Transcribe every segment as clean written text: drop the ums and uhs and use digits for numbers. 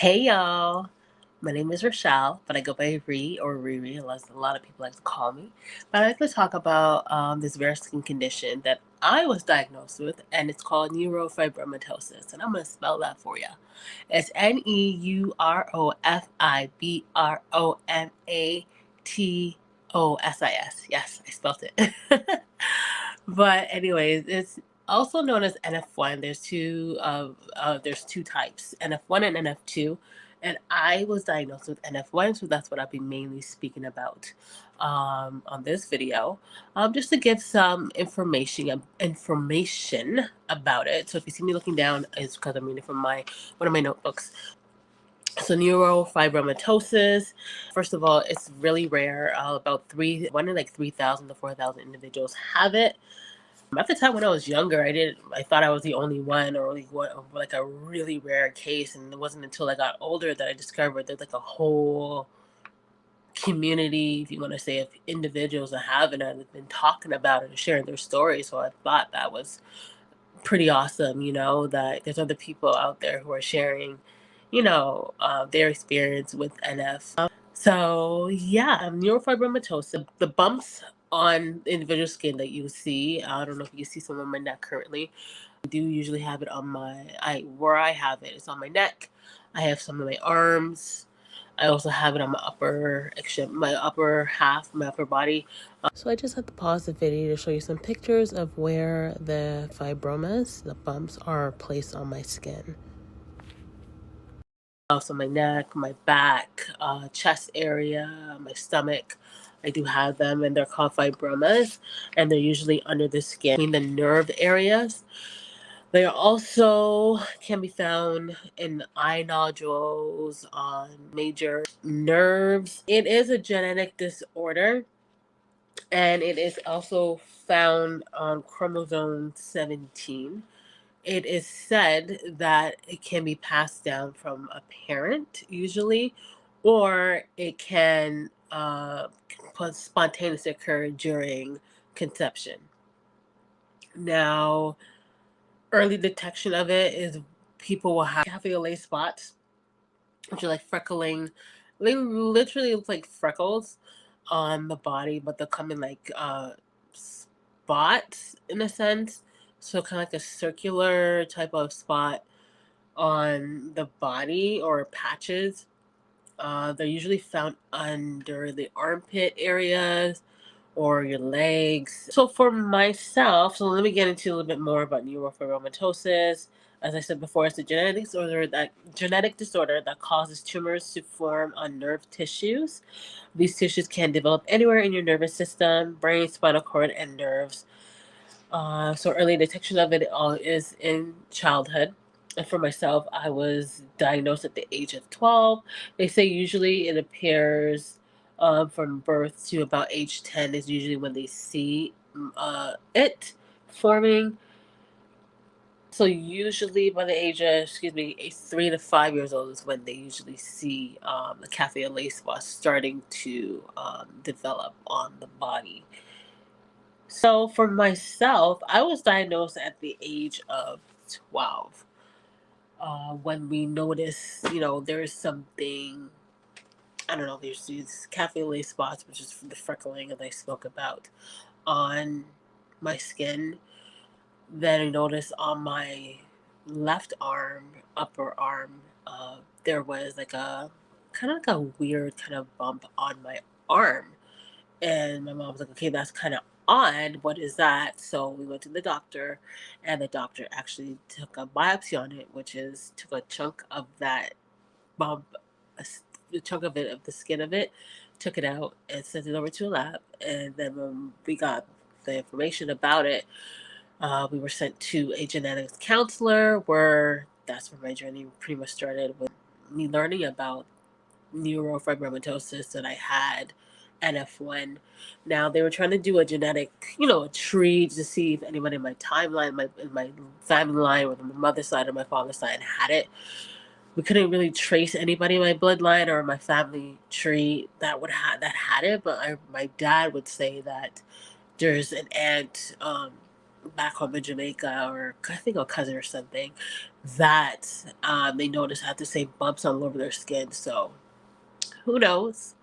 Hey y'all, my name is Rochelle, but I go by Ree or Riri, unless a lot of people like to call me. But I'd like to talk about this rare skin condition that I was diagnosed with, and it's called neurofibromatosis. And I'm going to spell that for you. It's Neurofibromatoses. Yes, I spelled it. But anyways, it's also known as NF1. There's two types, NF1 and NF2, and I was diagnosed with NF1, so that's what I'll be mainly speaking about on this video, just to give some information about it. So if you see me looking down, it's because I'm reading from my one of my notebooks. So neurofibromatosis, first of all, it's really rare. About one in like 3,000 to 4,000 individuals have it. At the time when I was younger, I thought I was the only one, or only one, like a really rare case. And it wasn't until I got older that I discovered there's like a whole community, if you want to say, of individuals that have it and have been talking about it and sharing their stories. So I thought that was pretty awesome, that there's other people out there who are sharing, their experience with NF. So yeah, neurofibromatosis, the bumps on individual skin that you see. I don't know if you see some on my neck currently. I do usually have it on where I have it. It's on my neck. I have some of my arms. I also have it on my upper half, my upper body. So I just had to pause the video to show you some pictures of where the fibromas, the bumps, are placed on my skin. Also my neck, my back, chest area, my stomach. I do have them, and they're called fibromas, and they're usually under the skin, in the nerve areas. They also can be found in eye nodules, on major nerves. It is a genetic disorder, and it is also found on chromosome 17. It is said that it can be passed down from a parent, usually, or it can spontaneously occur during conception. Now, early detection of it is people will have cafe au lait spots, which are like freckling. They literally look like freckles on the body, but they'll come in like spots in a sense. So kind of like a circular type of spot on the body, or patches. They're usually found under the armpit areas or your legs. So for myself, so let me get into a little bit more about neurofibromatosis. As I said before, it's a genetic disorder that causes tumors to form on nerve tissues. These tissues can develop anywhere in your nervous system, brain, spinal cord, and nerves. So early detection of it all is in childhood. And for myself, I was diagnosed at the age of 12. They say usually it appears from birth to about age 10 is usually when they see it forming. So usually by the age of, 3 to 5 years old is when they usually see the cafe au lait spot starting to develop on the body. So for myself, I was diagnosed at the age of 12. When we notice, there is something, I don't know, there's these cafe au lait spots, which is the freckling that I spoke about, on my skin. Then I noticed on my left arm, upper arm, there was like a kind of like a weird kind of bump on my arm. And my mom was like, okay, that's kind of odd. What is that? So we went to the doctor, and the doctor actually took a biopsy on it, which is took a chunk of that bump, a chunk of it, of the skin of it, took it out and sent it over to a lab. And then when we got the information about it, we were sent to a genetics counselor, where that's where my journey pretty much started, with me learning about neurofibromatosis, that I had NF1. Now they were trying to do a genetic, a tree, to see if anybody in my timeline, in my family line, whether my mother's side or my father's side, had it. We couldn't really trace anybody in my bloodline or my family tree that had it, but my dad would say that there's an aunt. back home in Jamaica, or I think a cousin or something, that they noticed had the same bumps all over their skin. So who knows?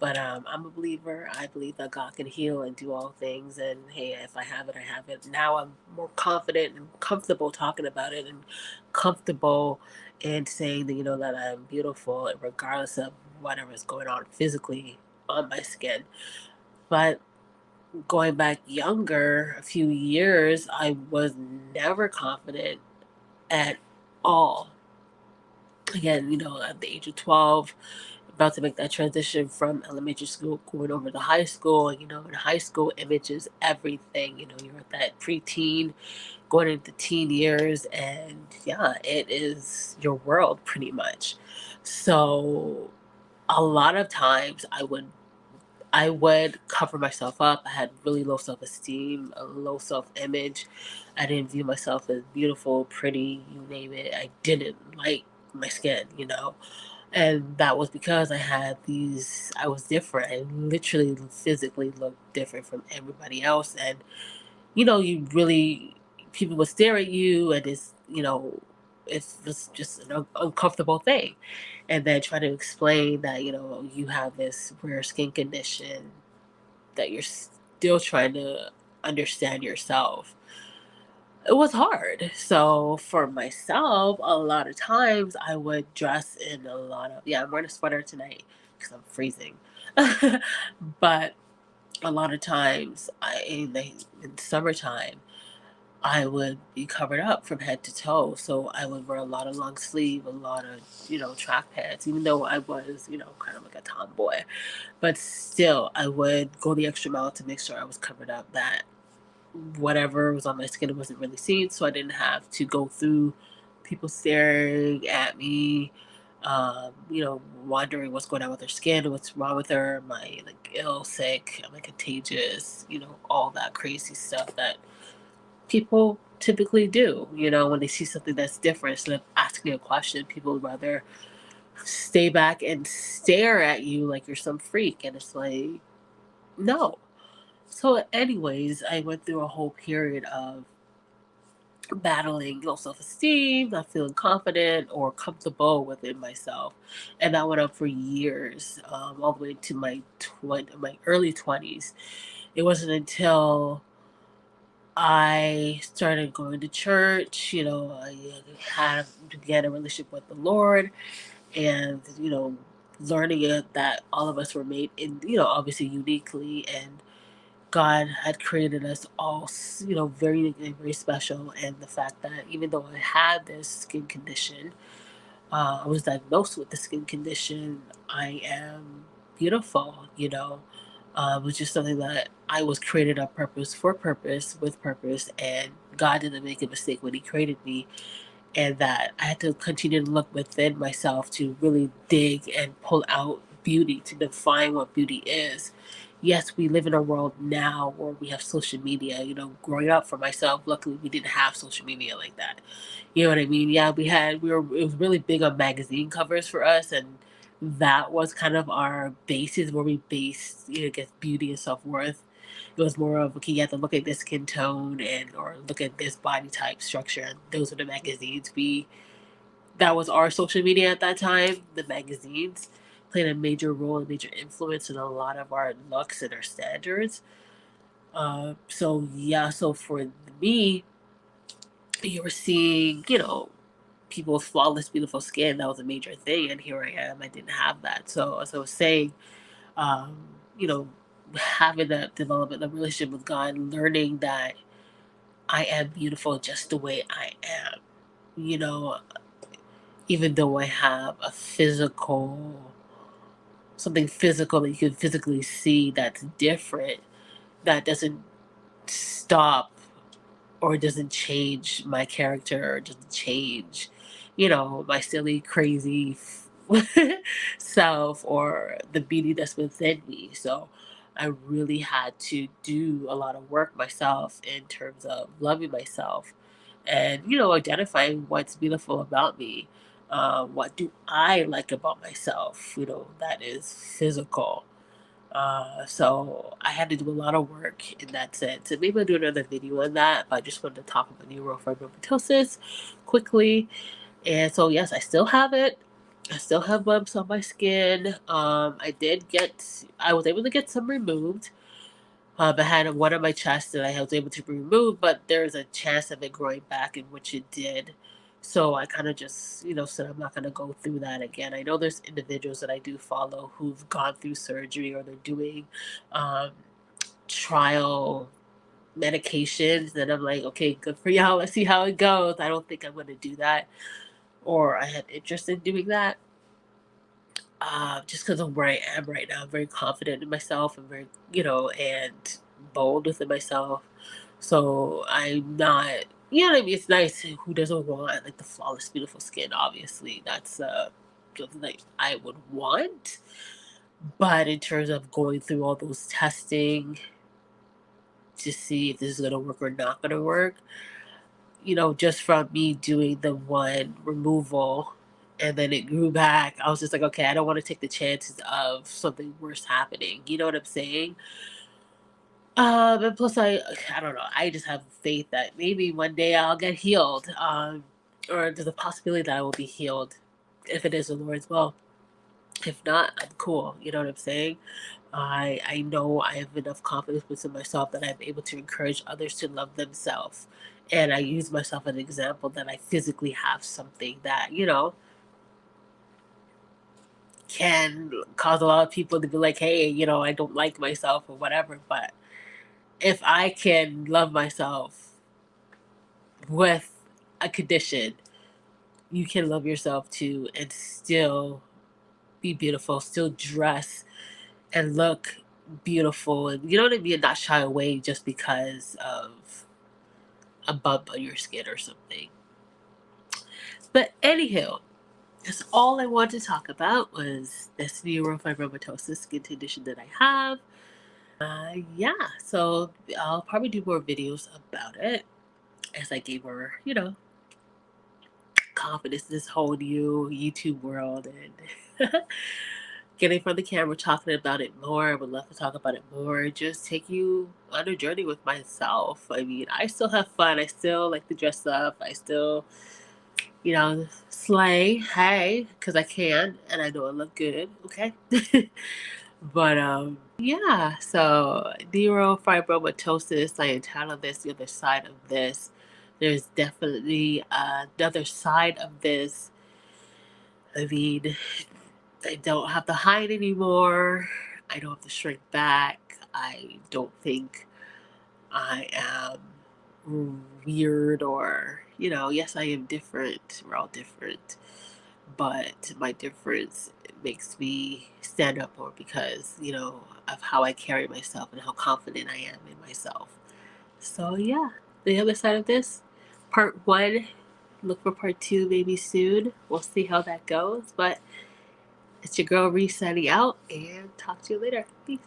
But I'm a believer. I believe that God can heal and do all things. And hey, if I have it, I have it. Now I'm more confident and comfortable talking about it, and comfortable in saying that, that I'm beautiful, regardless of whatever's going on physically on my skin. But going back younger, a few years, I was never confident at all. Again, at the age of 12, about to make that transition from elementary school going over to high school. And, in high school, image is everything. You're at that preteen, going into teen years, and yeah, it is your world pretty much. So a lot of times I would cover myself up. I had really low self esteem, a low self image. I didn't view myself as beautiful, pretty, you name it. I didn't like my skin. And that was because I was different. I literally physically looked different from everybody else. And, you really, people would stare at you, and it was just an uncomfortable thing. And then try to explain that, you have this rare skin condition, that you're still trying to understand yourself. It was hard. So for myself, a lot of times I would dress in a lot of, yeah, I'm wearing a sweater tonight because I'm freezing. But a lot of times in summertime, I would be covered up from head to toe. So I would wear a lot of long sleeve, a lot of, track pants, even though I was, kind of like a tomboy. But still, I would go the extra mile to make sure I was covered up, that whatever was on my skin wasn't really seen, so I didn't have to go through people staring at me, wondering what's going on with her skin, what's wrong with her, am I like ill, sick, am I contagious, all that crazy stuff that people typically do, when they see something that's different. Instead of asking a question, people would rather stay back and stare at you like you're some freak. And it's like, no. So, anyways, I went through a whole period of battling low self esteem, not feeling confident or comfortable within myself, and that went on for years, all the way to my early 20s. It wasn't until I started going to church, I had began a relationship with the Lord, and learning it that all of us were made in, obviously uniquely, and God had created us all, very unique and very special. And the fact that even though I had this skin condition, I was diagnosed with the skin condition, I am beautiful, which is something that I was created on purpose, for purpose, with purpose, and God didn't make a mistake when He created me, and that I had to continue to look within myself to really dig and pull out beauty, to define what beauty is. Yes, we live in a world now where we have social media. Growing up for myself, luckily we didn't have social media like that. You know what I mean? Yeah, it was really big on magazine covers for us, and that was kind of our basis where we based, get beauty and self worth. It was more of, okay, you have to look at this skin tone, and or look at this body type structure. And those were the magazines that was our social media at that time. The magazines played a major role, a major influence in a lot of our looks and our standards. So yeah, so for me, you were seeing, people with flawless, beautiful skin. That was a major thing, and here I am. I didn't have that. So as I was saying, um, you know, having that development, the relationship with God, learning that I am beautiful just the way I am. You know, even though I have something physical that you can physically see that's different, that doesn't stop or doesn't change my character, or doesn't change, my silly, crazy self, or the beauty that's within me. So I really had to do a lot of work myself in terms of loving myself, and, identifying what's beautiful about me. What do I like about myself, that is physical. So I had to do a lot of work in that sense. And maybe I'll do another video on that, but I just wanted to talk about neurofibromatosis quickly. And so, yes, I still have it. I still have bumps on my skin. I was able to get some removed. I had one on my chest that I was able to remove, but there's a chance of it growing back, in which it did. So I kind of just, said I'm not going to go through that again. I know there's individuals that I do follow who've gone through surgery or they're doing um, trial medications, and I'm like, okay, good for y'all. Let's see how it goes. I don't think I'm going to do that, or I had interest in doing that. Just because of where I am right now, I'm very confident in myself. I'm very, and bold within myself. So I'm not, what I mean? It's nice. Who doesn't want like the flawless, beautiful skin? Obviously, that's something that I would want. But in terms of going through all those testing to see if this is gonna work or not gonna work, just from me doing the one removal and then it grew back, I was just like, okay, I don't want to take the chances of something worse happening. You know what I'm saying? And plus, I don't know. I just have faith that maybe one day I'll get healed, or there's a possibility that I will be healed, if it is the Lord's will. If not, I'm cool. You know what I'm saying? I know I have enough confidence within myself that I'm able to encourage others to love themselves. And I use myself as an example that I physically have something that, can cause a lot of people to be like, hey, I don't like myself or whatever. But if I can love myself with a condition, you can love yourself too and still be beautiful, still dress and look beautiful, and you know what I mean, and not shy away just because of a bump on your skin or something. But anywho, that's all I wanted to talk about was this neurofibromatosis skin condition that I have. Yeah, so I'll probably do more videos about it as I gain more, confidence in this whole new YouTube world and getting from the camera, talking about it more. I would love to talk about it more. Just take you on a journey with myself. I mean, I still have fun. I still like to dress up. I still, slay. Hey, because I can, and I know I look good. Okay. But yeah. So neurofibromatosis. I entitled this "The Other Side of This." There's definitely another side of this. I mean, I don't have to hide anymore. I don't have to shrink back. I don't think I am weird or, yes, I am different. We're all different. But my difference makes me stand up more because, of how I carry myself and how confident I am in myself. So, yeah, the other side of this, part one, look for part two maybe soon. We'll see how that goes. But it's your girl Reese signing out and talk to you later. Peace.